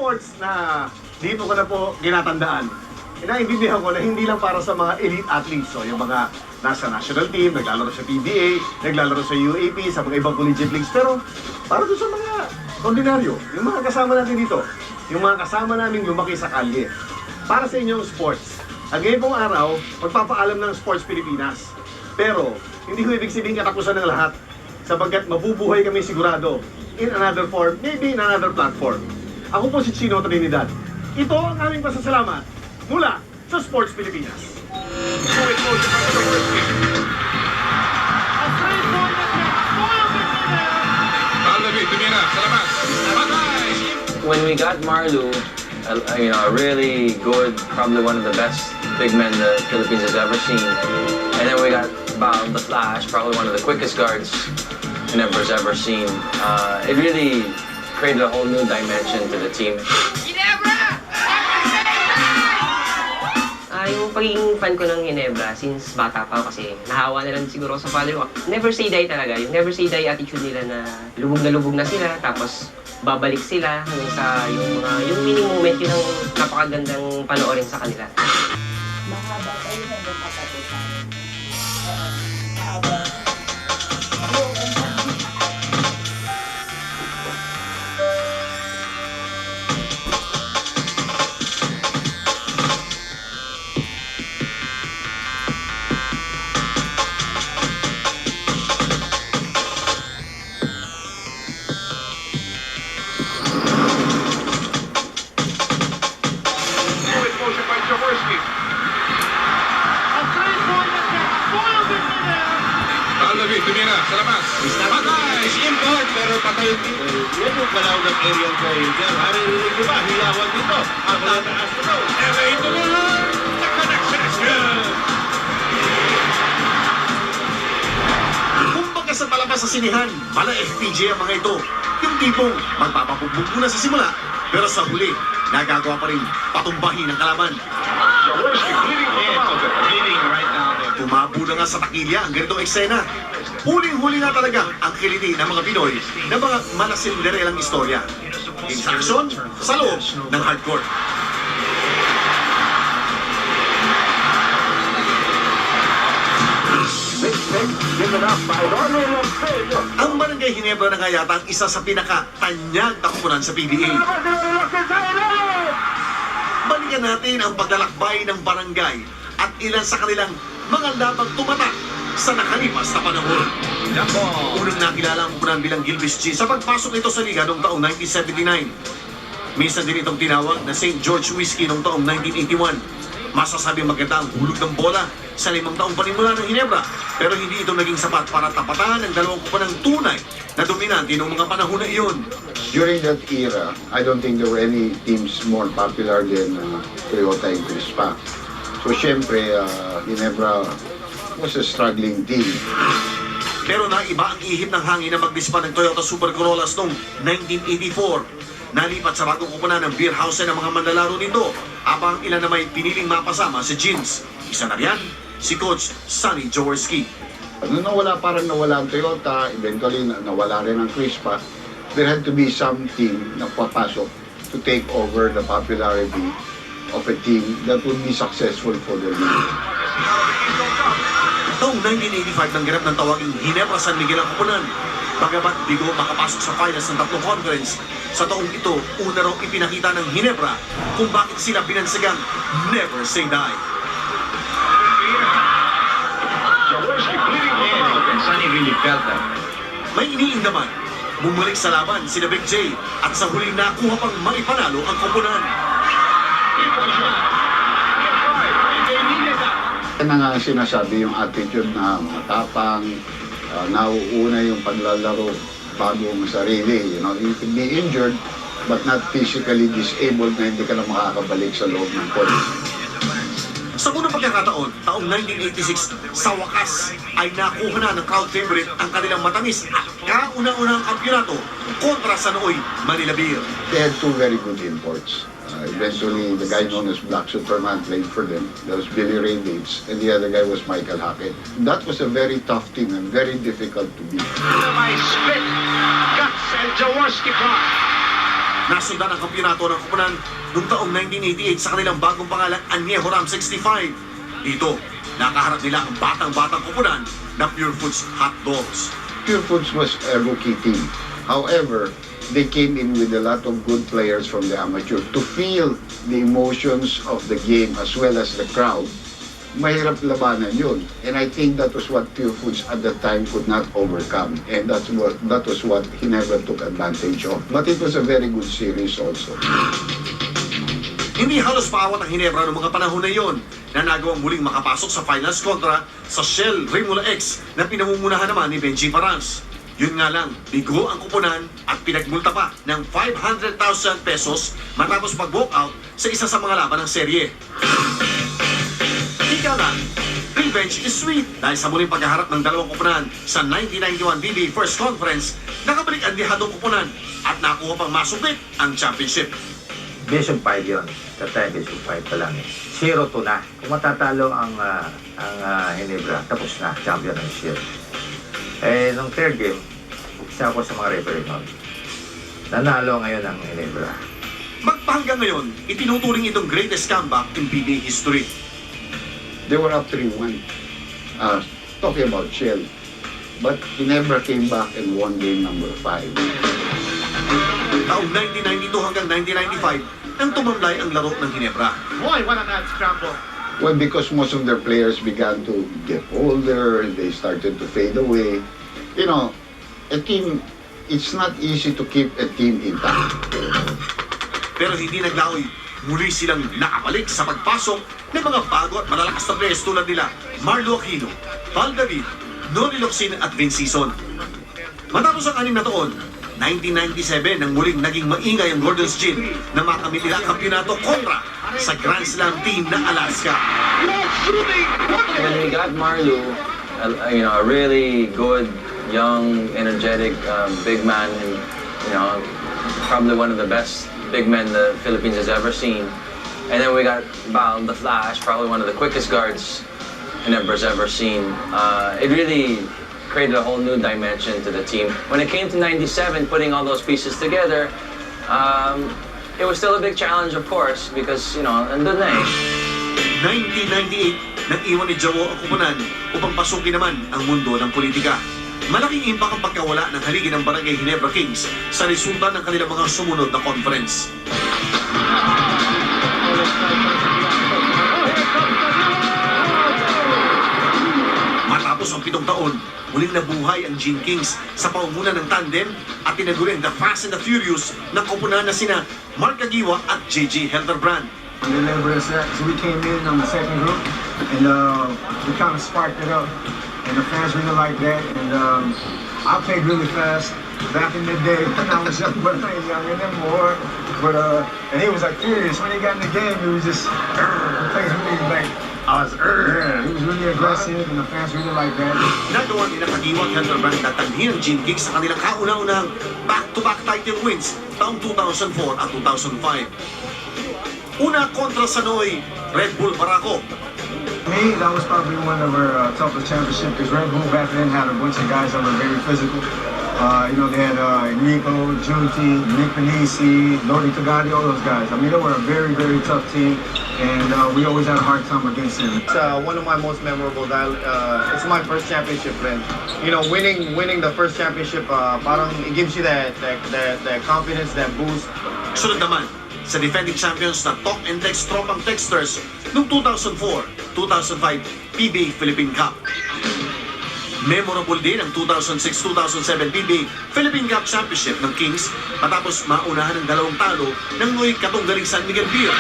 sports na dito ko na po ginatandaan, inaintindihan ko na hindi lang para sa mga elite athletes. So, yung mga nasa national team, naglalaro sa PBA, naglalaro sa UAP, sa mga ibang collegiate leagues. Pero para doon sa mga ordinaryo, yung mga kasama natin dito, yung mga kasama namin lumaki sa kalye. Para sa inyong sports. At ngayon pong araw, magpapaalam ng Sports Pilipinas. Pero, hindi ko ibig sabihin katapusan ng lahat. Sapagkat mabubuhay kami sigurado in another form, maybe in another platform. Ako po si Chino Trinidad. Ito ang aming pasasalamat mula sa Sports Pilipinas. When we got Marlu, a really good, probably one of the best big men the Philippines has ever seen. And then we got Bob the Flash, probably one of the quickest guards Ginebra's ever seen. It really created a whole new dimension to the team. Yung pagiging fan ko ng Ginebra since bata pa kasi nahawa na lang siguro sa father ko. Never say die talaga. Yung never say die attitude nila na lubog na sila tapos babalik sila hanggang sa yung mini moment yun ang napakagandang panoorin sa kanila. Mahaba tayo hanggang katapusan. Mahaba. Pero patay yung dito. Yan yung panahon ng aerial corridor. Haririnig nyo ba? Hiyawan dito. Ang tataas ko daw. Ito mo lang! Nakanak-connection! Kumbaga sa palabas sa sinihan, mala FPJ ang mga ito. Yung tipong magpapapugbog muna sa simula, pero sa huli, nagagawa pa rin patumbahin ang kalaban. Tumabo na nga sa takilya ang ganitong eksena. Huling-huli na talaga ang kiliti ng mga Pinoy na mga malasinderelang istorya. In action, sa loob ng hardcore. Ang Barangay Ginebra na nga yata ang isa sa pinaka-tanyag na kupunan sa PBA. Balikan natin ang paglalakbay ng barangay at ilan sa kanilang mga labang tumatak sa nakalipas na panahon. Unang nakilala ang kupunan bilang Gilbis G sa pagpasok nito sa liga noong taong 1979. Minsan din itong tinawag na St. George Whiskey noong taong 1981. Masasabi maganda ang hulog ng bola sa 5 taong panimula ng Ginebra, pero hindi ito naging sapat para tapatan ang dalawang kupunang tunay na dominante noong mga panahon na iyon. During that era, I don't think there were any teams more popular than Toyota and Crispa. So syempre, Ginebra was a struggling team. Pero naiba ang ihip ng hangin na magdispa ng Toyota Super Corollas noong 1984. Nalipat sa bagong kupunan ng beer house ng mga manlalaro nito, habang ilan na may piniling mapasama sa jeans. Isa na riyan, si Coach Sonny Jaworski. Nung parang nawala ang Toyota, eventually nawala rin ang Crispa, there had to be some team na papasok to take over the popularity of a team that would be successful for the league. Taong 1985 nang ganap ng tawaging Ginebra San Miguel ang kupunan. Bagamat bigo makapasok sa finals ng 3 conference, sa taong ito, una raw ipinakita ng Ginebra kung bakit sila binansagang never say die. Sonny really felt that. May iniindaman, bumalik sa laban sina Big J at sa huli nakuha pang maipanalo ang kupunan. Yan ang sinasabi yung attitude na matapang, nauuna yung paglalaro bago ang sarili. You know, you could be injured but not physically disabled na hindi ka na makakabalik sa loob ng court. Sa unang pagkakataon, taong 1986, sa wakas ay nakuha na ng crowd favorite ang kanilang matamis at kauna-unang kampyonato kontra sa nooy Manila Beer. They had 2 very good imports. Eventually, the guy known as Black Superman played for them. That was Billy Ray Bates. And the other guy was Michael Hackett. That was a very tough team and very difficult to beat. May split, Guts and Jaworski Park. Nasundan ang kampiyonato ng koponan noong taong 1988 sa kanilang bagong pangalang Añejo Ram 65. Dito, nakaharap nila ang batang-batang koponan na Pure Foods Hot Dogs. Pure Foods was a rookie team. However, they came in with a lot of good players from the amateur to feel the emotions of the game as well as the crowd. Mahirap labanan yun. And I think that was what Pure Foods at the time could not overcome. And that was what he never took advantage of. But it was a very good series also. Hindi halos paawat ang Ginebra noong mga panahon na yon na nagawang muling makapasok sa finals kontra sa Shell Rimula X na pinamumunahan naman ni Benji Parans. Yun nga lang, bigo ang kupunan at pinagmulta pa ng 500,000 pesos matapos mag-walkout sa isa sa mga laban ng serye. Ika lang, revenge is sweet dahil sa muling paghaharap ng dalawang kupunan sa 1991 BB First Conference, nakabalik ang dihadong kupunan at nakuha pang masuklit ang championship. Division 5 yun. Sa time, Division 5 pa lang eh. 0-2 na. Kung matatalo ang Ginebra, tapos na. Champion ng Shield. Eh, nung third game, isa ako sa mga referee nun. Nanalo ngayon ang Ginebra. Magpahanggang ngayon, itinuturing itong greatest comeback in PBA history. They were up 3-1. Talking about Shell. But he never came back and won game number 5. Taong 1992 hanggang 1995, nang tumamlay ang laro ng Ginebra. Boy, what a mad scramble. Well, because most of their players began to get older, they started to fade away. You know, a team, it's not easy to keep a team intact. Pero hindi naglaoy. Muli silang nakabalik sa pagpasok ng mga bago at malalakas na players tulad nila Marlo Aquino, Val David, Noli Locsin at Vince Sison. Matapos ang 6 na taon, 1997 nang muling naging maingay ang Gordon's Gin na makamit nila ang kampyonato kontra sa Grand Slam team na Alaska. When we got Marlo, a really good, young, energetic, big man, and, probably one of the best big men the Philippines has ever seen. And then we got Bal, the Flash, probably one of the quickest guards Ginebra's ever seen. It really created a whole new dimension to the team. When it came to 97, putting all those pieces together, it was still a big challenge, of course, because, andun na eh. 1998, nang iwan ni Jawo ang kupunan upang pasukin naman ang mundo ng politika. Malaking impact ang pagkawala ng haligi ng Barangay Ginebra Kings sa resulta ng kanilang mga sumunod na conference. Matapos ang 7 taon, muling nabuhay ang Gin Kings sa pamumunan ng tandem at tinaguling the Fast and the Furious ng koponan na sina Mark Agiwa at JJ Helderbrand. So we came in on the second group and we kind of sparked it up and the fans really liked that and I played really fast back in the day when I was young, but I ain't young anymore. But and he was like furious when he got in the game. He was just played really like yeah, he was really aggressive and the fans really liked that. Nagawa ni Agiwa at Helderbrand na tanghin ang Gin Kings sa kanilang kauna-unahang back-to-back title wins taong 2004 at 2005. Una kontra sa Noy, Red Bull Barako. Me, that was probably one of our toughest championships because Red Bull back then had a bunch of guys that were very physical. They had Enrico, Junti, Nick Panisi, Lodi Tagadi, all those guys. I mean, they were a very, very tough team, and we always had a hard time against them. It's one of my most memorable. It's my first championship, and winning the first championship, parang it gives you that confidence, that boost. Sunod naman sa defending champions na Talk and Text Tropang Texters noong 2004-2005 PBA Philippine Cup. Memorable din ang 2006-2007 PBA Philippine Cup Championship ng Kings matapos maunahan ng 2 talo ng Noy Katunggaling San Miguel Beer.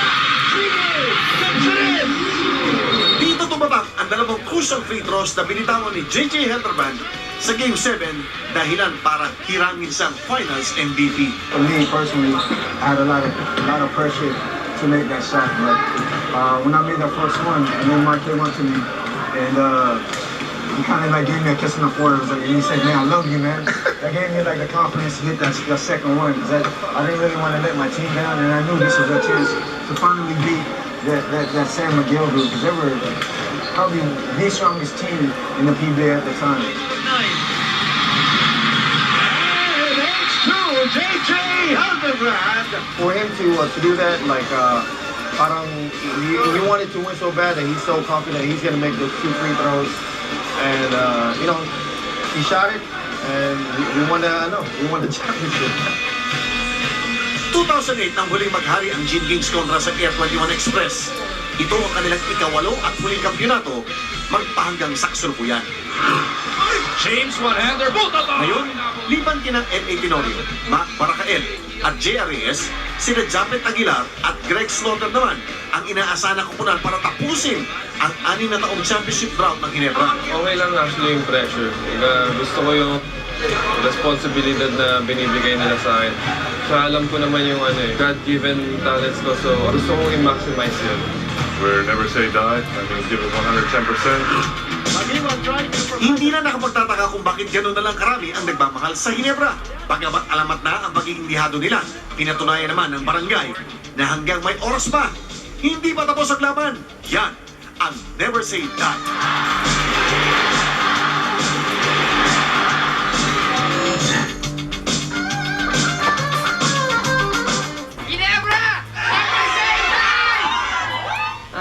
Dito tumatak ang 2 crucial free throws na binitawan ni JJ Helderbrand sa Game 7 dahilan para hirangin siyang Finals MVP. For me personally, I had a lot of pressure to make that shot, but when I made that first one, and then Mark came up to me, and he kind of like gave me a kiss on the forehead, and he said, "Man, I love you, man." That gave me like the confidence to hit that second one. I didn't really want to let my team down, and I knew this was a chance to finally beat that San Miguel group, because they were probably the strongest team in the PBA at the time. And it's 2 JJ Hildebrand. For him to do that, like, parang he wanted to win so bad that he's so confident he's gonna make those 2 free throws, and you know, he shot it, and we won the championship. 2008 nang huling maghari ang Gene Kings kontra sa Air 21 Express. Ito ang kanilang ika-8 at huling kampyonato, magpahanggang sa kasalukuyan. James one-hander, Ngayon, liban kinang N.A. Tenorio, Mac Baracael at J.R. Reyes, sina Japet Aguilar at Greg Slaughter naman ang inaasahan na kupunan para tapusin ang 6 na taong championship drought ng Ginebra. Okay lang actually yung pressure. Gusto ko yung responsibilidad na binibigay nila sa akin. So alam ko naman yung God-given talents ko, so gusto kong i-maximize yun. We're never say die. I mean, give it 110%. Hindi na nakapagtataka kung bakit gano'n na lang karami ang nagmamahal sa Ginebra. Bagamat alamat na ang pagiging lihado nila, pinatunayan naman ng barangay na hanggang may oras pa, hindi pa tapos ang laban. Yan ang Never Say Die.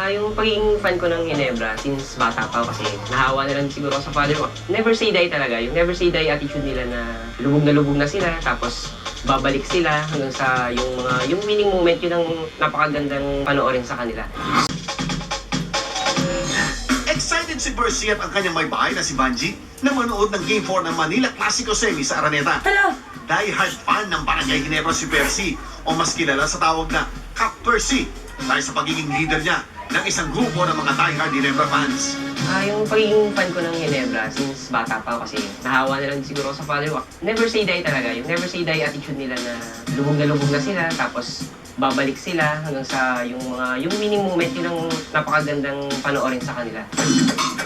Yung pagiging fan ko ng Ginebra since bata pa ako kasi nahawa na lang siguro sa father ko. Never say die talaga. Yung never say die attitude nila na lubog na sila tapos babalik sila hanggang sa yung winning moment, yun ang napakagandang panoorin sa kanila. Excited si Percy at ang kanyang may bahay na si Banji na manood ng Game 4 ng Manila Clasico Semi sa Araneta. Hello! Die-hard fan ng Barangay Ginebra si Percy o mas kilala sa tawag na Cap Percy dahil sa pagiging leader niya ng isang grupo ng mga die-hard Ginebra fans. Yung pagiging fan ko ng Ginebra since bata pa ako kasi nahawa na lang siguro sa father ko. Never say die talaga. Yung never say die attitude nila na lubog na sila tapos babalik sila hanggang sa yung winning moment, yun ang napakagandang panoorin sa kanila.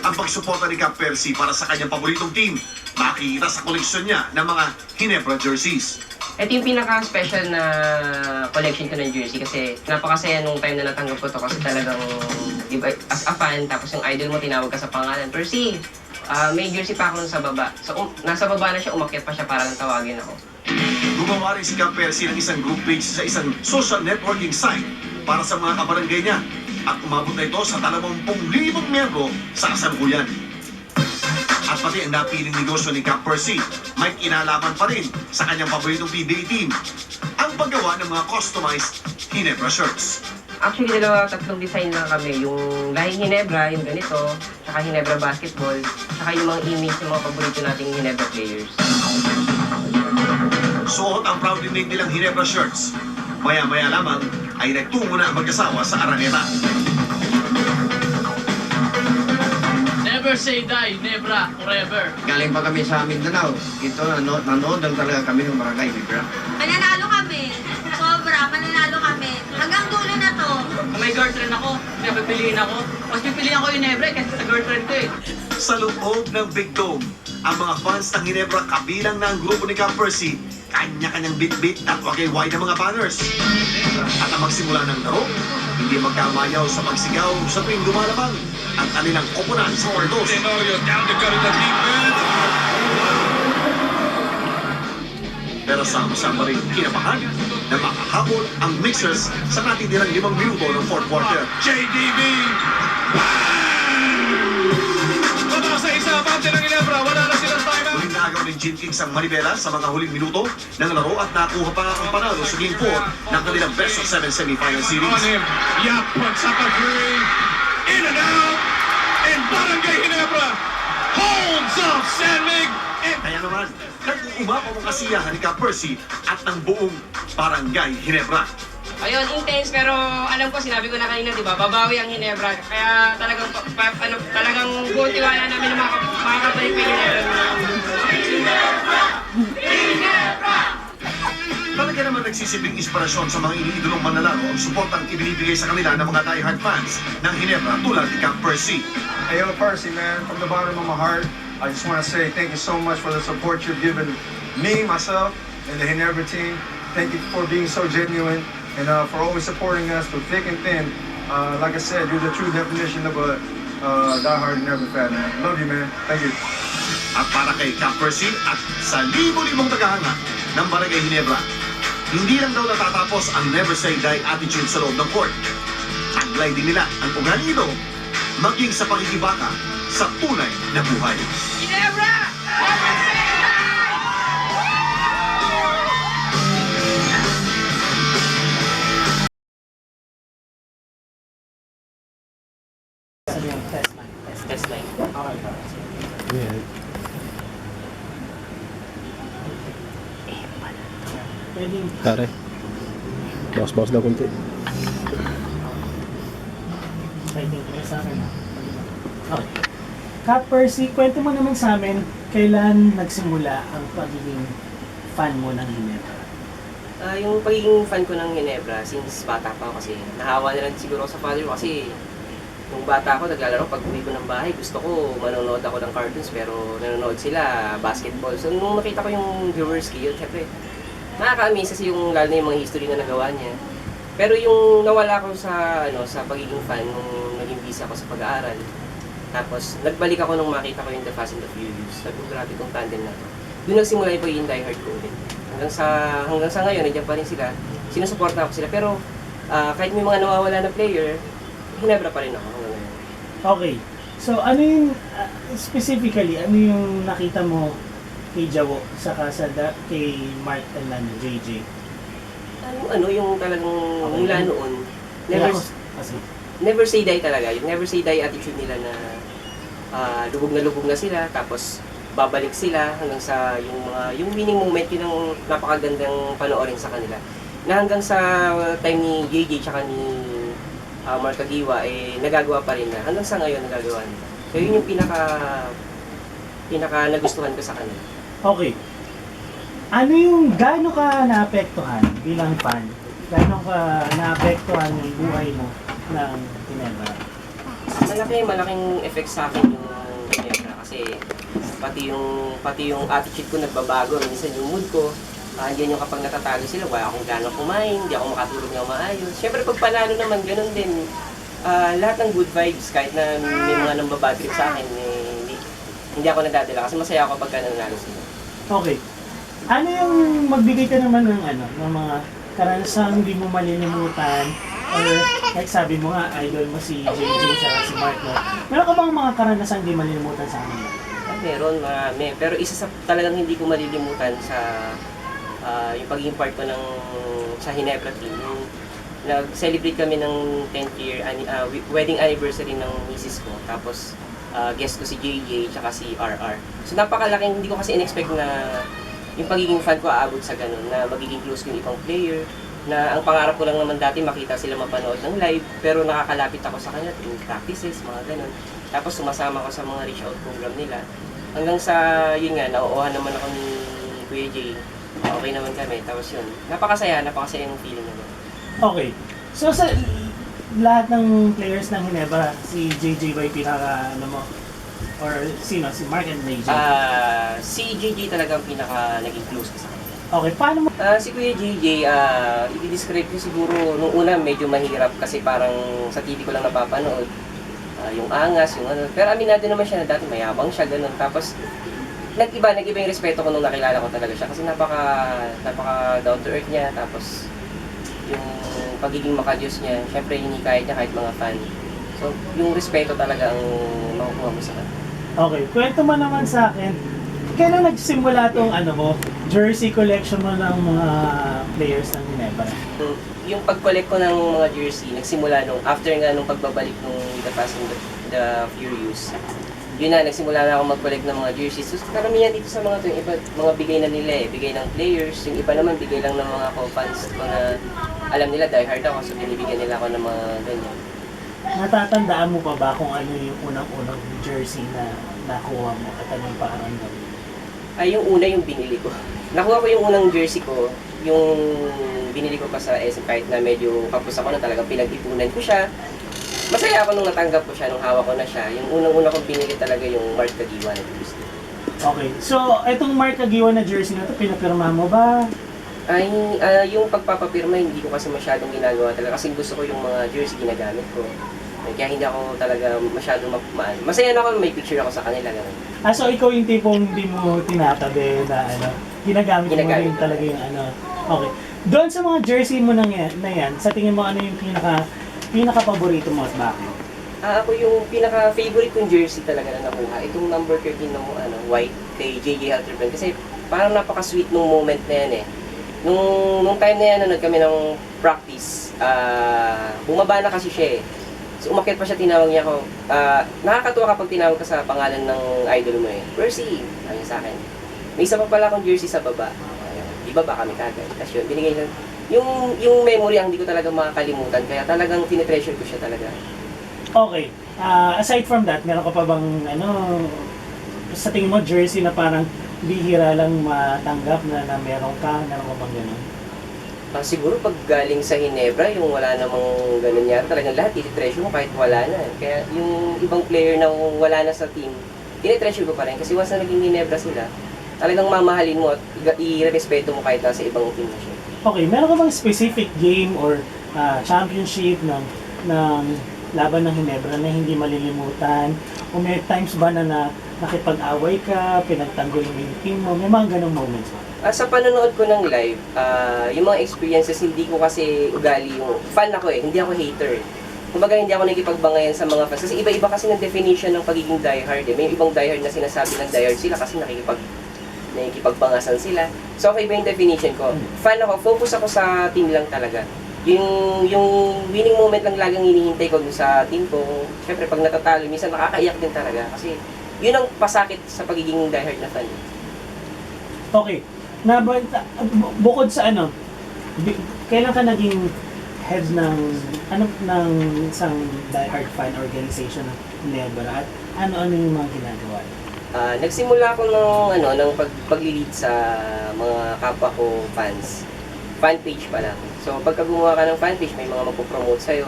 Ang pagsuporta ni Cap Percy para sa kanyang paboritong team, makikita sa koleksyon niya ng mga Ginebra jerseys. Ito yung pinaka-special na collection ko ng jersey kasi napakasaya nung time na natanggap ko to kasi talagang diba, as a fan, tapos yung idol mo tinawag ka sa pangalan, Percy, may jersey pa ako nun sa baba. So nasa baba na siya, umakyat pa siya para lang tawagin ako. Gumawa rin si Cap Percy ng isang group page sa isang social networking site para sa mga kabarangay niya at umabot na ito sa 20,000 miyembro sa kasalukuyan. At pati ang napiling negosyo ni Cap Percy, may kinalaman pa rin sa kanyang paboritong PBA team, ang paggawa ng mga customized Ginebra shirts. Actually, tatlong design lang kami. Yung lahing Ginebra, yung ganito, tsaka Ginebra basketball, tsaka yung mga image ng mga paborito nating Ginebra players. Suot ang proudly made nilang Ginebra shirts. Maya-maya lamang ay nagtungo na ang mag-asawa sa Araneta. Never say die, Ginebra, forever. Galing pa kami sa Mindanao. Ito, nanood lang talaga kami ng Barangay Ginebra. Mananalo kami. Sobra, mananalo kami. Hanggang dulo na to. Kung may girlfriend ako, pipiliin ako. Mas pipiliin ako yung Ginebra kasi sa girlfriend ko eh. Sa loob ng Big Dome, ang mga fans ng Ginebra kabilang na ang grupo ni Cap Percy, kanya-kanyang bit-bit at wagayway ng mga banners. At ang magsimula ng laro, hindi magkamayaw sa pagsigaw sa tuwing lumalabang ang kanilang koponan sa Ordos. Tenorio down to go to the defense. Pero sama-sama rin kinabahan na makahabol ang Mixers sa natitirang 5 minuto ng fourth quarter. JDB. Wala sa isa, bante ng Ginebra. Wala na silang timeout. Huling naagaw ng Gene Kings ang Manibela sa mga huling minuto ng laro at nakuha pa ang panalo sa Game 4 ng kanilang Best of 7 semifinal On series. him. Yap puts up a three. In and out. And Barangay Ginebra holds off San Mig. Kaya naman, nag-uumapaw ang kasiyahan ni Cap Percy at ng buong Barangay Ginebra. Ayun, intense pero alam ko, sinabi ko na kanina, di ba, babawi ang Ginebra. Kaya talagang, talagang buong tiwala namin na makakabalik may Ginebra. Talaga naman nagsisilbing inspirasyon sa mga iniidolong manlalaro ang suportang ibinibigay sa kanila ng mga diehard fans ng Ginebra tulad ni Cap Percy. Hey, yo, Percy, man, from the bottom of my heart, I just want to say thank you so much for the support you've given me, myself, and the Ginebra team. Thank you for being so genuine and for always supporting us through thick and thin. Like I said, you're the true definition of a diehard Ginebra fan, man. Love you, man. Thank you. At para kay Cap Percy at sa libo-libong tagahanga, ng Barangay Ginebra. Hindi lang daw natatapos ang never say die attitude sa loob ng court. Taglay din nila ang ugali ito maging sa pakikibaka sa tunay na buhay. Ginebra! Test line. Tare. Bawas-bawas daw konti. Okay. Kap Percy, kwento mo naman sa amin kailan nagsimula ang pagiging fan mo ng Ginebra? Yung pagiging fan ko ng Ginebra since bata pa ako kasi nahawa na lang siguro sa father ko kasi nung bata ako naglalaro pag uwi ko ng bahay gusto ko manonood ako ng cartoons pero nanonood sila basketball. So nung nakita ko yung Jaworski yun, syempre nakaka-amaze kasi yung lalo na yung mga history na nagawa niya. Pero yung nawala ko sa sa pagiging fan nung naging busy ako sa pag-aaral. Tapos nagbalik ako nung makita ko yung The Fast and the Furious. Sabi ko grabe tong tandem na to. Doon nagsimula yung pagiging diehard ko ulit. Hanggang sa ngayon, nandiyan pa rin sila. Sinusuporta ko sila. Pero kahit may mga nawawala na player, Ginebra pa rin ako hanggang ngayon. Okay. So ano yung, specifically, ano yung nakita mo kay Jawo saka kay Mark and JJ? Yung talagang mula noon, never say die talaga. Yung never say die attitude nila na lubog na sila, tapos babalik sila hanggang sa yung winning moment, yun ang napakagandang panoorin sa kanila. Na hanggang sa time ni JJ tsaka ni Mark Agiwa, nagagawa pa rin na. Hanggang sa ngayon, nagagawa nila. So yun yung pinaka nagustuhan ko sa kanila. Okay. Ano yung gaano ka naapektuhan bilang fan? Gaano ka naapektuhan yung buhay mo ng Ginebra? Malaking effect sa akin yung Ginebra kasi pati yung attitude ko nagbabago. Minsan yung mood ko, andyan yung kapag natatalo sila, wala akong gano'ng kumain, hindi ako makatulog na maayos. Siyempre pag panalo naman, ganun din. Lahat ng good vibes, kahit na may mga nambabad trip sa akin, hindi ako nadadala kasi masaya ako pagka nanalo sila. Okay. Ano yung magbigay ka naman ng mga karanasang hindi mo malilimutan or like sabi mo nga, idol mo si JJ sa si Mark, no? Meron ka bang mga karanasang hindi malilimutan sa amin? Meron, marami. Pero isa sa talagang hindi ko malilimutan sa yung pagiging part ko sa Ginebra team. Nag-celebrate kami ng 10th year wedding anniversary ng misis ko. Tapos guest ko si JJ tsaka si RR. So napakalaking, hindi ko kasi in-expect na yung pagiging fan ko aabot sa ganun, na magiging close ko yung ibang player, na ang pangarap ko lang naman dati makita sila mapanood ng live, pero nakakalapit ako sa kanila in practices, mga ganun. Tapos sumasama ko sa mga reach out program nila. Hanggang sa, yun nga, nauuhan naman ako ni Kuya Jay. Okay naman kami. Tapos yun, napakasaya yung feeling nila. Okay. So sa lahat ng players ng Ginebra, si JJ ba yung pinaka, mo? Or sino? Si Mark and JJ? Si JJ talaga ang pinaka naging close ko sa kanila. Okay, paano mo? Si Kuya JJ, i-describe ko siguro, nung una medyo mahirap kasi parang sa TV ko lang napapanood. Yung angas, yung ano. Pero aminado naman siya na dati mayabang siya, ganun. Tapos, nag-iba yung respeto ko nung nakilala ko talaga siya. Kasi napaka down to earth niya. Tapos, yung pagiging makadiyos niya, syempre hinikayat niya kahit mga fan. So, yung respeto talaga ang makukuha mo sa kanya. Okay, kwento mo naman sa akin, kailan nagsimula tong jersey collection mo ng mga players ng Ginebra? Yung pag-collect ko ng mga jersey, nagsimula after nung pagbabalik nung The Fast and the Furious. Yun na, nagsimula na ako mag-collect ng mga jerseys. So, karamihan dito sa mga to, yung iba, mga bigay na nila bigay ng players. Yung iba naman, bigay lang ng mga fans ko na alam nila, die hard ako, so binibigyan nila ako ng mga ganyan. Natatandaan mo pa ba kung ano yung unang-unang jersey na nakuha mo at anong pakiramdam? Yung una yung binili ko. Nakuha ko yung unang jersey ko, yung binili ko pa sa SM kahit na medyo kapos ako na talagang pinag-ipunan ko siya. Masaya ako nung natanggap ko siya, nung hawak ko na siya. Yung unang-una kong binili talaga yung Mark Agiwa na jersey. Okay, so itong Mark Agiwa na jersey na ito, pinapirma mo ba? Yung pagpapapirma, hindi ko kasi masyadong ginagawa talaga kasi gusto ko yung mga jersey ginagamit ko. Kaya hindi ako talaga masyadong masaya na ako, may picture ako sa kanila. Ganun. So ikaw yung tipong hindi mo tinatabi na ginagamit mo Ginagamit rin ko talaga yung ano. Okay. Doon sa mga jersey mo na yan, sa tingin mo ano yung pinaka-paborito mo at bakit? Ako yung pinaka-favorite kong jersey talaga na nakuha, itong number 13 na white kay J.J. Halterman. Kasi parang napaka-sweet nung moment na yan eh. Nung time na yan, nanood kami ng practice, bumaba na kasi siya eh. So umakyat pa siya, tinawag niya ako. Nakakatuwa kapag tinawag ka sa pangalan ng idol mo eh. Percy, sabi sa akin. May isa pa pala akong jersey sa baba. Ibaba kami kagad. Tapos yun, binigay niya. Yung memory ang hindi ko talaga makakalimutan. Kaya talagang tinitreasure ko siya talaga. Okay. Aside from that, meron ka pa bang sa tingin mo jersey na parang bihira lang matanggap na meron ka bang gano'n? Siguro pag galing sa Ginebra, yung wala namang ganun yan, talagang lahat tinitreasure mo kahit wala na. Kaya yung ibang player na wala na sa team, tinitreasure ko pa rin. Kasi once na naging Ginebra sila, talagang mamahalin mo at i-respeto mo kahit nasa ibang team na siya. Okay, meron ka bang specific game or championship ng laban ng Ginebra na hindi malilimutan? O may times ba na nakipag-away ka, pinagtanggol mo yung team mo? May mga ganong moments ba? Sa panonood ko ng live, yung mga experiences, hindi ko kasi ugali yung fan ako eh, hindi ako hater. Kumbaga hindi ako nakikipagbangayan sa mga fans. Kasi iba-iba kasi ng definition ng pagiging diehard eh. May ibang diehard na sinasabi ng diehard sila kasi nakikipagbangasan sila. So okay ba yung definition ko? Fan ako, focus ako sa team lang talaga. Yung winning moment lang lagang hinihintay ko sa team ko. Siyempre pag natatalo, minsan nakakaiyak din talaga. Kasi yun ang pasakit sa pagiging diehard na fan. Okay. Bukod sa kailan ka naging head ng isang diehard fan organization ng Ginebra at ano yung mga ginagawa? Nagsimula ako ng pag-lead sa mga kapwa ko fans. Fan page pa lang. So pagka gumawa ka ng fan page, may mga magpo-promote sa'yo.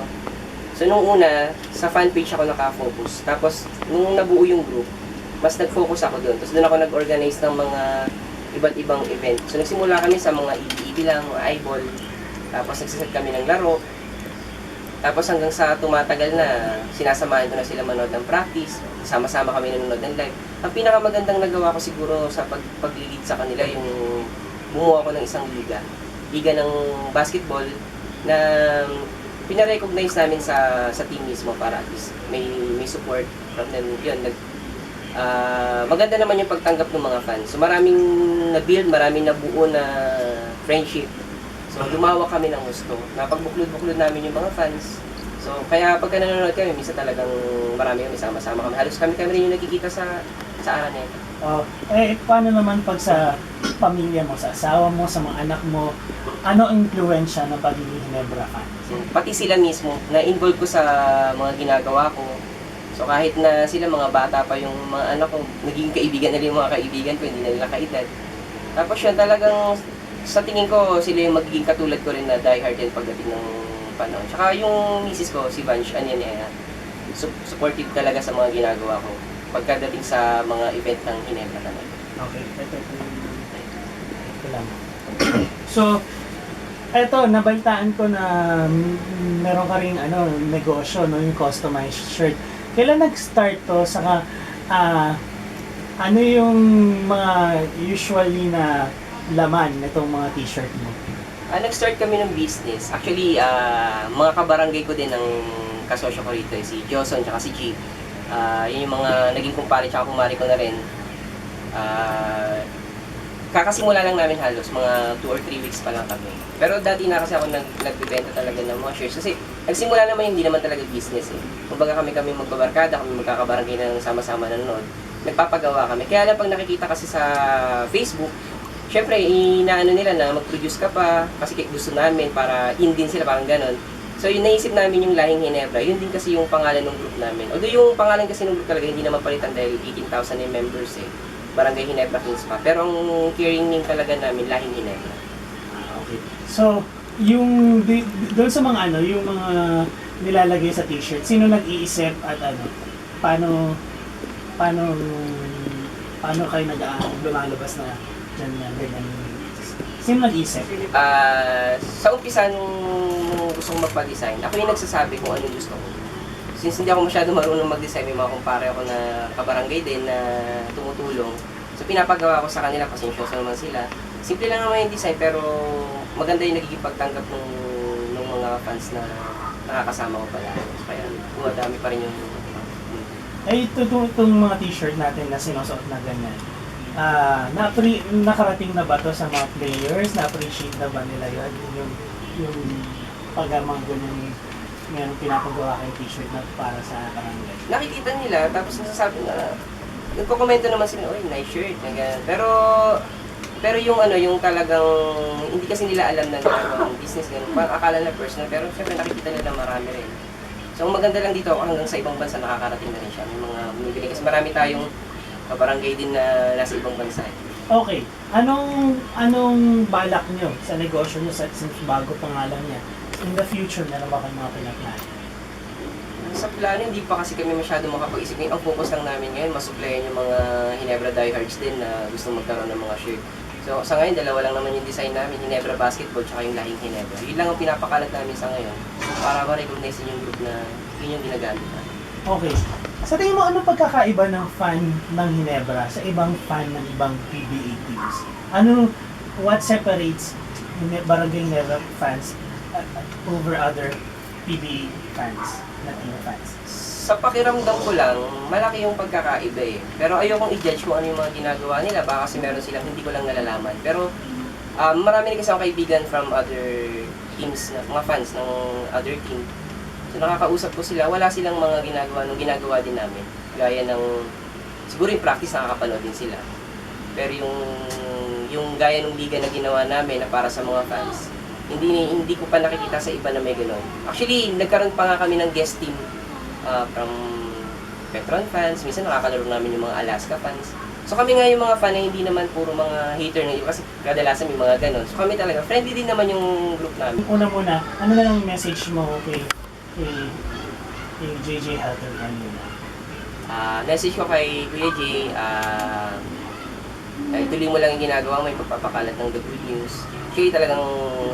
So nung una, sa fan page ako naka-focus. Tapos nung nabuo yung group, mas nag-focus ako doon. Tapos doon ako nag-organize ng mga iba't ibang event. So nagsimula kami sa mga EB lang, mga eyeball. Tapos nagsiset kami ng laro. Tapos hanggang sa tumatagal na, sinasamahan ko na sila manood ng practice. Sama-sama kami nanonood ng live. Ang pinakamagandang nagawa ko siguro sa pag-lead sa kanila, yung bumuo ako ng isang liga. Liga ng basketball na pina-recognize namin sa team mismo para at least may support from them. Yun, maganda naman yung pagtanggap ng mga fans. So maraming na-build, maraming nabuo na friendship. So lumawa kami ng gusto. Napagbuklod-buklod namin yung mga fans. So kaya pagka nanonood kami, minsan talagang marami kami sama-sama kami. Halos kami rin yung nakikita sa Araneta. Paano naman pag sa pamilya mo, sa asawa mo, sa mga anak mo, ano ang impluwensya ng pagiging Ginebra fan? So, pati sila mismo, na-involve ko sa mga ginagawa ko. So kahit na sila mga bata pa yung mga anak ko, naging kaibigan nila yung mga kaibigan ko, hindi na nila kaedad. Tapos yun, talagang sa tingin ko, sila yung magiging katulad ko rin na diehard din pagdating ng panahon. Tsaka yung misis ko, si Vanch, supportive talaga sa mga ginagawa ko pagkadating sa mga event ng Ginebra talaga. Okay, ito lang. So, nabalitaan ko na meron ka ring negosyo, yung customized shirt. Kailan nag-start to? Saka, ano yung mga usually na laman nitong mga t-shirt mo? Nag-start kami ng business. Actually, mga kabarangay ko din ng kasosyo ko rito, si Joson at si G. Yun yung mga naging kumpare at kumari ko na rin. Kakasimula lang namin halos, mga 2 or 3 weeks pa lang kami. Pero dati na kasi ako nagbibenta talaga ng mga shirts. Kasi nagsimula naman hindi naman talaga business eh. Kumbaga kami magbabarkada, kami magkakabarangay na sama-sama nanonood. Nagpapagawa kami. Kaya lang pag nakikita kasi sa Facebook, syempre inaano nila na mag-produce ka pa kasi gusto namin para in din sila, parang ganon. So yung naisip namin yung Lahing Ginebra, yun din kasi yung pangalan ng group namin. Although yung pangalan kasi ng group talaga hindi naman palitan dahil 18,000 yung members eh. Barangay Ginebra Kings pa. Pero ang carrying name talaga namin, Lahing Ginebra. Okay. So, yung doon sa mga yung mga nilalagay sa t-shirt, sino nag-iisip at paano kayo lumalabas na ganyan? Sino nag-iisip? Sa umpisa nung gusto kong magpa-design, ako yung nagsasabi kung ano gusto ko. Since hindi ako masyado marunong mag-design, may mga kumpare ako na kabarangay din na tumutulong. So pinapagawa ko sa kanila, pasensyoso naman sila. Simple lang naman yung design pero maganda yung nagiging pagtanggap ng mga fans na nakakasama ko pala. Kaya dumadami pa rin yung... Ay, itong mga t-shirt natin na sinusuot na ganyan. Nakarating na ba to sa mga players? Na-appreciate na ba nila yun? Yung pag-amang ganyan mayroong pinapagawa kayong t-shirt na para sa barangay. Nakikita nila, tapos nasasabi na, nagko-komento naman sila, oy, nice shirt, na ganyan. Pero yung yung talagang, hindi kasi nila alam na ginagawang business, ganun. Parang akala na personal, pero syempre nakikita nila marami rin. So ang maganda lang dito, hanggang sa ibang bansa nakakarating na rin siya. May mga bumibili, kasi marami tayong barangay din na nasa ibang bansa. Okay, anong balak nyo sa negosyo nyo since bago pangalan niya? In the future, meron ba kayong mga pinag-plan? Sa plano, hindi pa kasi kami masyado makapag-isip. Ang focus lang namin ngayon, masuplayan yung mga Ginebra diehards din na gusto magkaroon ng mga shirt. So sa ngayon, dalawa lang naman yung design namin, Ginebra Basketball tsaka yung lahing Ginebra. Yun lang ang pinapakalat namin sa ngayon para ma-recognize yung group na yun yung ginagamit namin. Okay. Sa tingin mo, ano pagkakaiba ng fan ng Ginebra sa ibang fan ng ibang PBA teams? What separates Barangay Ginebra fans over other PBA fans, na team fans? Sa pakiramdam ko lang, malaki yung pagkakaiba eh. Pero ayokong i-judge kung ano yung mga ginagawa nila, baka kasi meron silang hindi ko lang nalalaman. Pero marami rin kasi akong kaibigan from other teams, mga fans ng other team. So nakakausap ko sila, wala silang mga ginagawa nung ginagawa din namin. Gaya ng, siguro yung practice nakakapanood din sila. Pero yung gaya ng liga na ginawa namin na para sa mga fans, hindi ko pa nakikita sa iba na may gano'n. Actually, nagkaroon pa nga kami ng guest team from veteran fans. Minsan nakakalaro namin yung mga Alaska fans. So kami nga yung mga fan na hindi naman puro mga hater na kasi kadalasan may mga gano'n. So kami talaga, friendly din naman yung group namin. Una-muna, ano na lang message mo kay JJ Helter kanina? Message ko kay Kuya Jay, tuloy mo lang yung ginagawa mo, yung pagpapakalat ng the good news. Actually talagang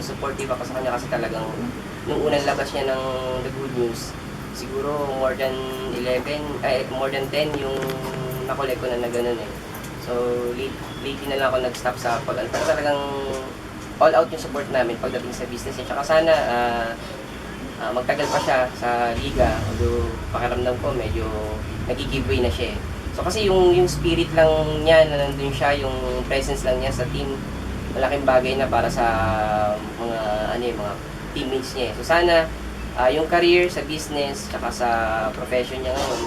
supportive ako sa kanya kasi talagang nung unang labas niya ng the good news, siguro more than 10 yung nakolek ko na gano'n eh. So lately na lang ako nag-stop sa talagang all out yung support namin pagdating sa business niya. Tsaka sana magtagal pa siya sa liga, although pakiramdam ko medyo nag-giveaway na siya eh. So kasi yung spirit lang niya na nandun siya, yung presence lang niya sa team, malaking bagay na para sa mga mga teammates niya. So sana yung career sa business tsaka sa profession niya ngayon,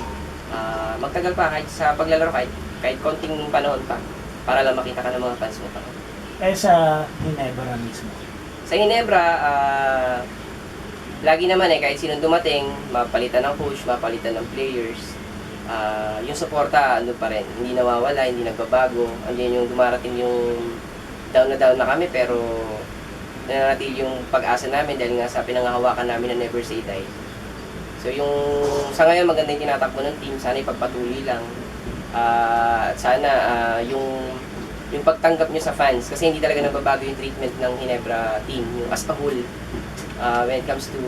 magtagal pa kahit sa paglalaro, kahit konting panahon pa para lang makita ka ng mga fans mo pa. Eh sa Ginebra mismo? Sa Ginebra, lagi naman kahit sinong dumating, mapalitan ng coach, mapalitan ng players, yung suporta ano pa rin, hindi nawawala, hindi nagbabago. Andiyan yung dumarating yung down na kami pero nananatili yung pag-asa namin dahil nga sa pinangahawakan namin na never say die. So yung sa ngayon maganda yung tinatakbo ng team, sana ipagpatuloy lang. At sana yung pagtanggap nyo sa fans kasi hindi talaga nagbabago yung treatment ng Ginebra team, yung as a whole. When it comes to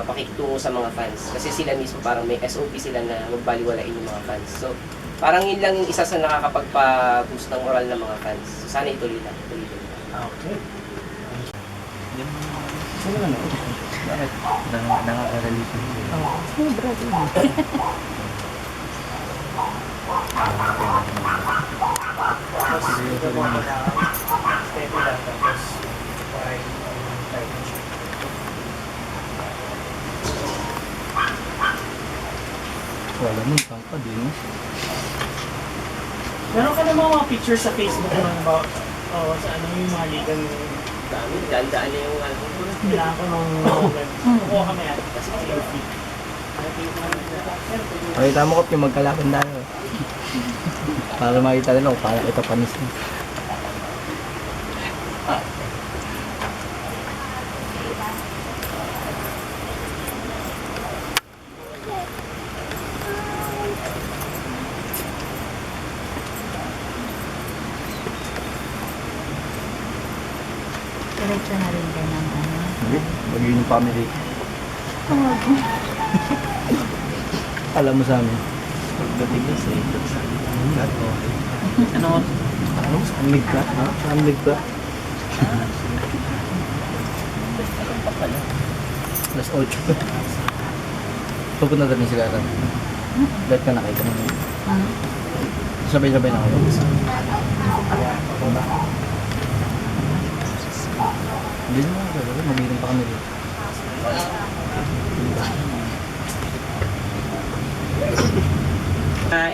pakikitungo sa mga fans. Kasi sila mismo parang may SOP sila na magbaliwalain yung mga fans. So, parang yun lang yung isa sa nakakapagpa-boost ng moral ng mga fans. So, sana ituloy lang. Okay. Sino na no? Bakit? Nakaka-relate ko. Oh, brother. Wala mo, papa din. Meron ka naman mga pictures sa Facebook mo about sa yung mga ligang dami, daan-daan na yung kailangan ko nung kukuha kami kasi selfie. Pakita mo ko yung magkalaban tayo. Para makita nila kung para ito panis mo. Diretso na rin kayo ng ano. Hindi, bagay yung family. Alam mo sa amin. Pagdating na sa ito sa amin. Okay. Ano? Sanlig ka? Ha? Sanlig ka? Alas 8. Pupunta na rin sila rin. Lahat ka nakita mo. Sabay-sabay na kayo. Hindi naman ako. Mamirin pa kami rin.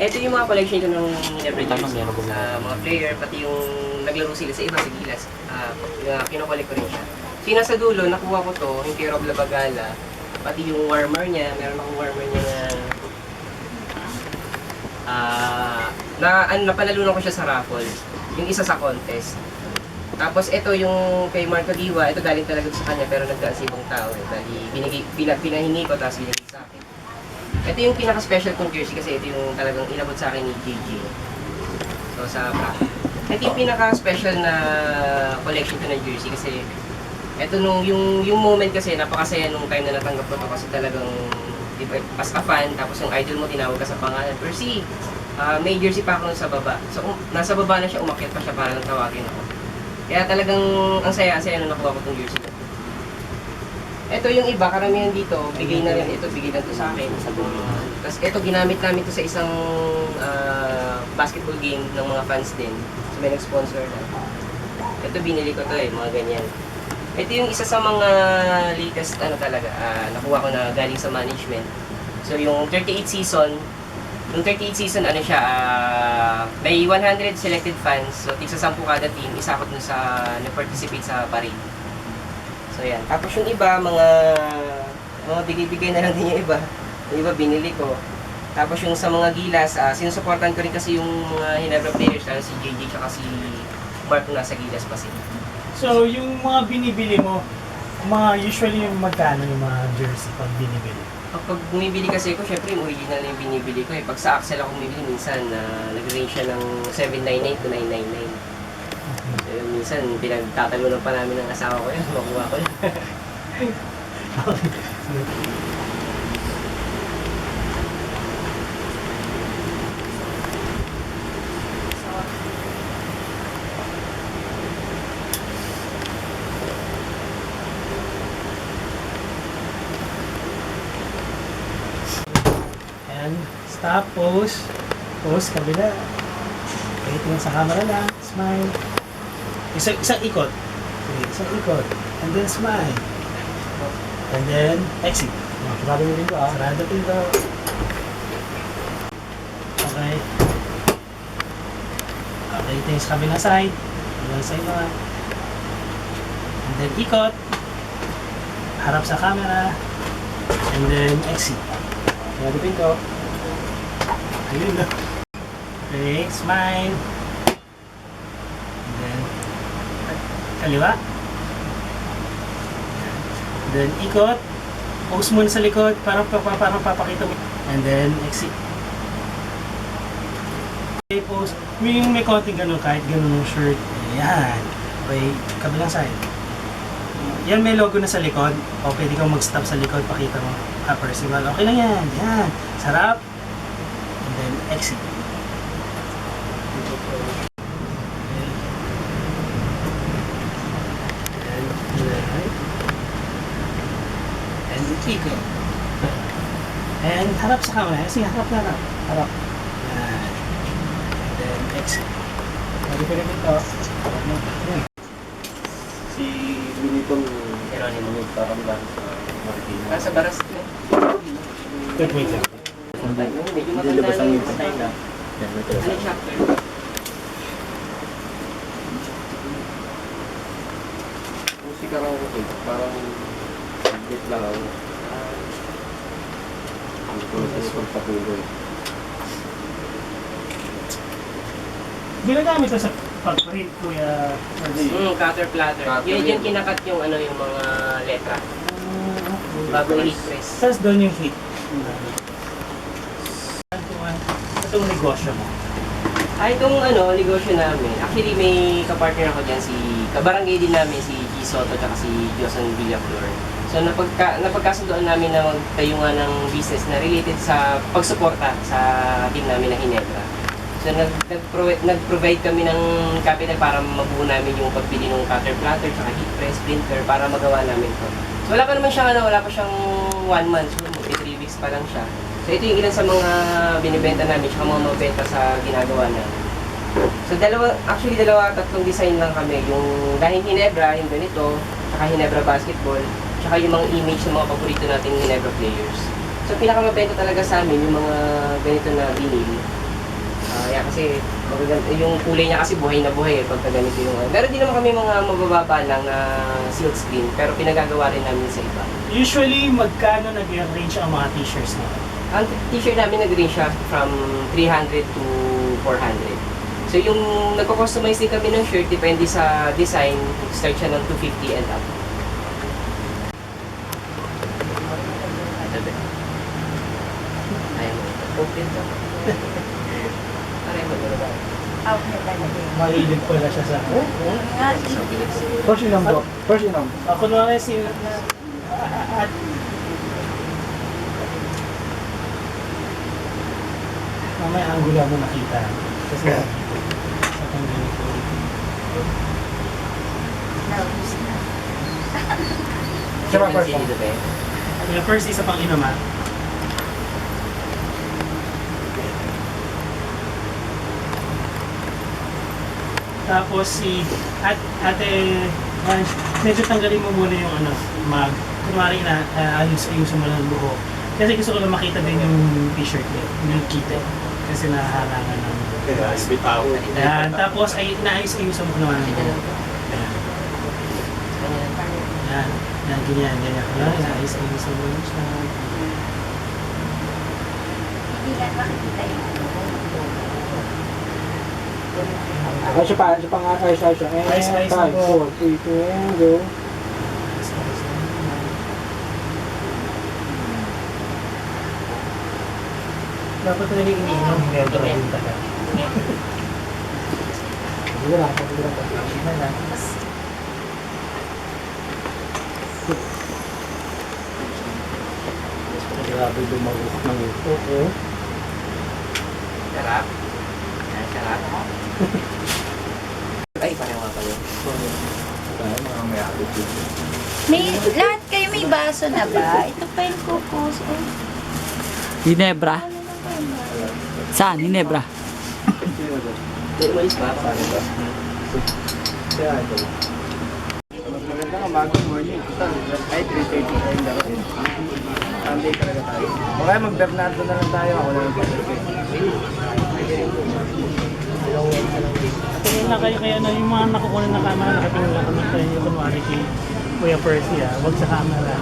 Ito yung mga collection ko ng Ginebra jersey. Mga player, pati yung naglaro sila sa iba sa Gilas. Kinokollect ko rin siya. So yung nasa dulo, nakuha ko to, yung kay Rob Labagala. Pati yung warmer niya, meron akong warmer niya napanalunan ko siya sa raffle. Yung isa sa contest. Tapos ito yung kay Marco Diwa, ito galing talaga sa kanya pero nagdaan sa ibang tao. Dahil pinahingi ko tapos binigay sa akin. Ito yung pinaka-special kong jersey kasi ito yung talagang inabot sa akin ni JJ. So sa bracket. Ito yung pinaka-special na collection ko ng jersey kasi ito yung moment kasi napakasaya nung time na natanggap ko to kasi talagang diba, as a fan tapos yung idol mo tinawag ka sa pangalan. Percy, may jersey pa ako nun sa baba. So nasa baba na siya, umakyat pa siya para nang tawagin ako. Kaya talagang ang saya-saya nung nakuha ko tong jersey ko. Ito yung iba, karamihan dito, bigay na rin ito, bigay na ito sa akin. Tapos ito, ginamit namin ito sa isang basketball game ng mga fans din. So may nag-sponsor na. Ito, binili ko to mga ganyan. Ito yung isa sa mga latest, nakuha ko na galing sa management. So yung 38 season, may 100 selected fans. So tigsa 10 kada team, isa ako dun sa nag-participate sa parade. So yan. Tapos yung iba, mga bigay-bigay na lang din yung iba. Yung iba binili ko. Tapos yung sa mga Gilas, sinusuportan ko rin kasi yung mga Ginebra players, si JJ at si Mark na nasa Gilas pa sila. So, yung mga binibili mo, usually yung magkano yung mga jersey pag binibili? Pag bumibili kasi ako, syempre yung original na yung binibili ko. Pag sa Axel ako bumibili, minsan nag-range siya ng 799 to 999. Minsan, pinagtatalunan pa namin ng asawa ko yun, makuha ko yun. And stop, pose. Pose, kabila. Waiting sa camera lang, smile. Isang ikot. Okay, isang ikot. And then smile. And then exit. Sarado mo dito Sarado dito. Okay. Okay, ito yung sa kabilang side. Kabilang side naman. And then ikot. Harap sa camera. And then exit. Sarado dito. Ayun na. Okay, smile. Kaliwa. Then ikot. Pose muna sa likod para papakita mo. And then exit. Okay, pose. May konting ganun kahit ganun yung shirt. Ayan. Okay, kabilang side. Yan may logo na sa likod. O pwede kang mag-stop sa likod. Pakita mo. Percival. Okay lang yan. Yan. Sarap. And then exit. Ikot. And harap sa camera. Sige, harap na lang. Harap. Yan. And then exit. Pwede pa rin ito. Si Minitong Geronimo parang ba sa Marikina? Sa Baras. Wait lang. Medyo matanda na yung style na. Ano chapter? Musika raw ko parang bit lang ako. Ginagamit ito sa pag-print, Kuya. Cutter platter. Yun yung kinakat yung yung mga letra. Bago i-heat press. Tapos doon yung heat. Itong negosyo mo. Itong negosyo namin. Actually, may kapartner ako dyan, kabarangay din namin, si G. Soto at si Josan Villaflor. So napagkasundoan namin na magtayo nga ng business na related sa pagsuporta sa team namin na Ginebra. So nag-provide kami ng capital para mabuo namin yung pagbili ng cutter platter, tsaka heat press, printer para magawa namin to. So wala pa naman siyang wala pa siyang 1 month, so 3 weeks pa lang siya. So ito yung ilan sa mga binibenta namin, tsaka mga mabenta sa ginagawa namin. So tatlong design lang kami. Yung dahil Ginebra, yung ganito, tsaka Ginebra basketball, tsaka yung mga image ng mga paborito nating Ginebra players. So pinakamabenta talaga sa amin yung mga ganito na vinyl. Kasi yung kulay niya kasi buhay na buhay pagka ganito yung meron din naman kami mga mabababa lang na silk screen, pero pinagagawa rin namin sa iba. Usually, magkano nag-range ang mga t-shirts na? Ang t-shirt namin nag-range siya from 300 to 400. So yung nagko-customize din kami ng shirt, depende sa design, start siya ng 250 and up. Ayan mo, open ka. Aray mo, ano ba? Mahilig pala siya sa... First inom bro. First inom. Ako naman si... Mamaya ang gula mo nakita. Kasi sa kang ganito. Siya first Sino dito ba eh? Yung first isa pang inom ha. Tapos si ate, medyo tanggalin mo muna yung kunwari na ayusin mo lang ang buhok. Kasi gusto ko lang makita din yung t-shirt niya, yung kita. Kasi nahaharangan ng bitaw. Yan, tapos ay naayos-ayusan mo naman ang buhok. Yan, ganyan. Yan, naayos-ayusan mo siya. Hindi yan makikita yung Siya pa nga, ayos. 5, 4, 3, 2, go. Dapat talaga iniinom, Ginebra rin talaga. Sigura, sigura. Grabe dumagok ng ito. Sarap. Yan, sarap. Ay, pareho nga pala. lahat kayo may baso na ba? Ito pa yung kukos. Ginebra? Saan? Ginebra? Umalis ba? Paano ba? Mas maganda nga magong morning. Ay, 3:30 tayo dapat. Sunday talaga tayo. O kaya mag-Bernardo na lang tayo. Ako na lang pa-Thursday. Tingin na kayo kaya yung mga nakukunan na camera, nakatingin lang kami kayo yung kunwari kay Kuya Percy huwag sa camera.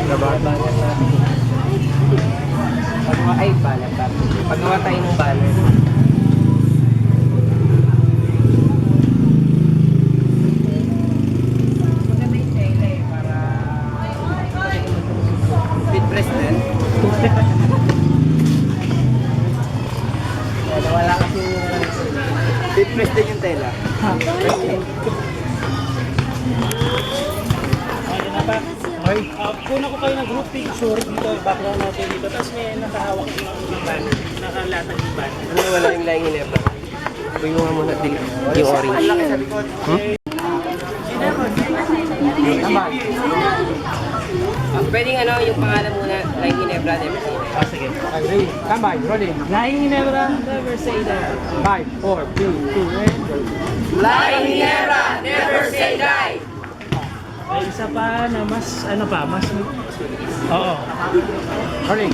Nabata niya sa Paggawa tayo ng banner. Maganda yung tela eh, para fit press din. Wala kasi fit press din yung tela. Okay na ba? Okay. Kuna ko kayo ng group picture dito, background natin dito. Tapos may nakahawak yung banner, nakalatag yung banner. Ano wala yung laing Ginebra? Kuya mo muna yung orange. Pwedeng yung pangalan muna, laing Ginebra, never say that. Sige. Okay, ready? Tambay, rolling. Laing Ginebra, never say that. 5, 4, 3, 2, and go. Laing Ginebra, never say die! May isa pa na mas, mas... Oo. Rolling.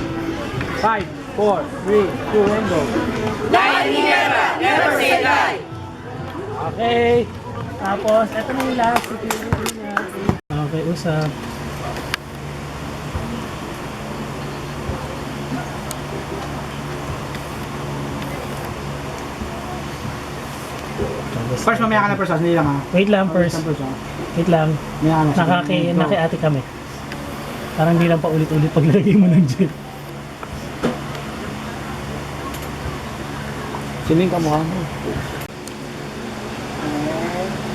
5, 4, 3, 2, and go. Laing Ginebra, never say die! Okay. Tapos, eto na yung last. Okay, usap. First, mamaya ka na person. Hindi lang ha. Wait lang, first. Wait lang. Mamaya ka na. Naki-ate kami. Parang hindi lang pa ulit-ulit paglagay mo ng gel. Siling ka mukha mo.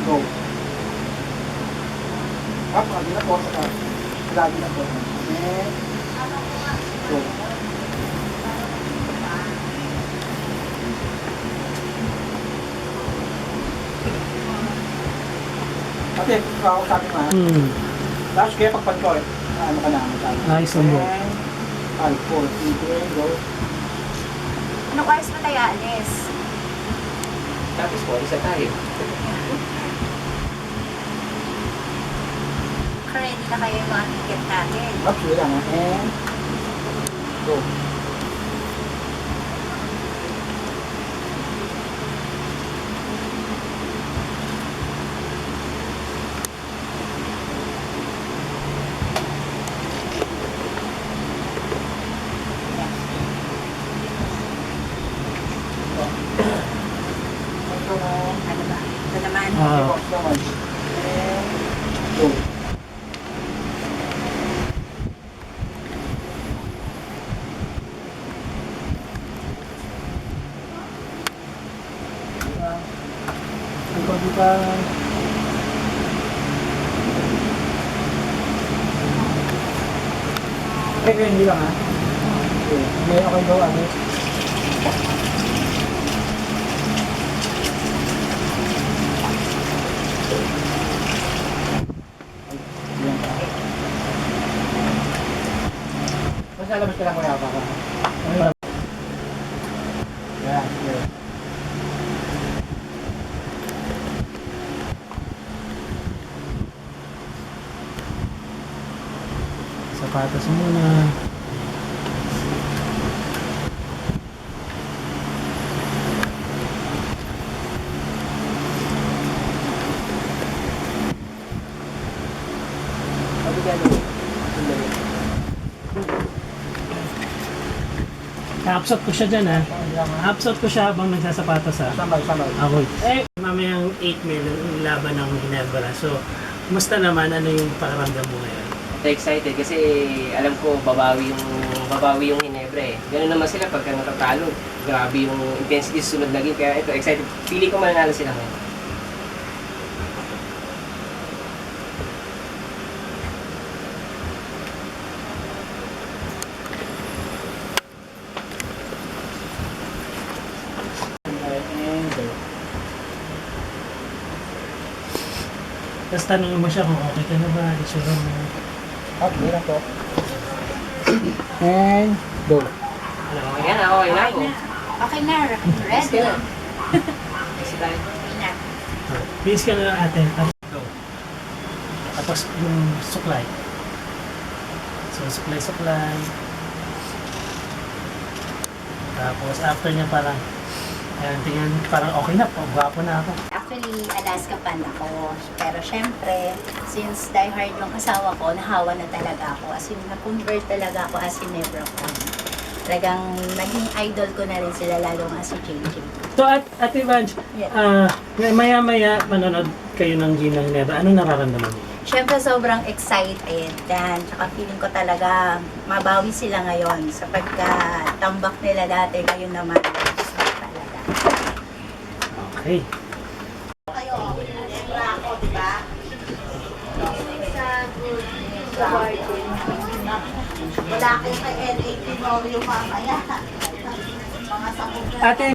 Go. Up, lagi na po sa ka. Lagi na po. Go. Ate, ako sabi nga. Tapos kaya pagpad ko, ano ka na, sabi. Ayos na mo. 5, 4, 3, go. Ano oras na tayo alis? Tapos po, isa tayo. Ready na kayo yung mga ticket natin. Oops, wala nga. And, go. Ano ba? Ito naman. Box naman. And, go. Di ba? Hindi lang ha. Okay, okay go, ano. Basta labas ka lang kaya pa ka. Yeah, yeah. Sapatos muna. Absorb ko siya dyan ha. Absorb ko siya habang nagsasapatos ha. Sambal. Ako. Mamayang 8 may laban ng Ginebra. So, kumusta naman? Ano yung pakiramdam mo ngayon? Excited kasi alam ko babawi yung Ginebra eh. Ganun naman sila pagka natatalo. Grabe yung intensity sa sunod na game. Kaya ito, excited. Pili ko mananalo sila ngayon. Tapos tanongin mo siya kung okay ka na ba, itsura mo. Okay na po. And, go. Okay na ako. Okay na. Ready? Kasi tayo. Okay na. Please ka na lang ate. Tapos yung suklay. So, suklay. Tapos after niya parang, ayan, tingnan, parang okay na po, gwapo na ako. Actually, Alaska fan ako. Pero syempre, since diehard yung asawa ko, nahawa na talaga ako. As in, na-convert talaga ako as Ginebra fan. Talagang naging idol ko na rin sila, lalo nga si JJ. So, Ate Vange, maya-maya manonood kayo ng game ng Ginebra. Anong nararamdaman mo? Syempre, sobrang excited. Yan. Tsaka feeling ko talaga mabawi sila ngayon. Sapagkat tambak nila dati, ngayon naman. Talaga. Okay. Kayo, Ginebra ako, di ba? Wala kayo kay LA Tenorio mamaya. Mga sakot na. Ate,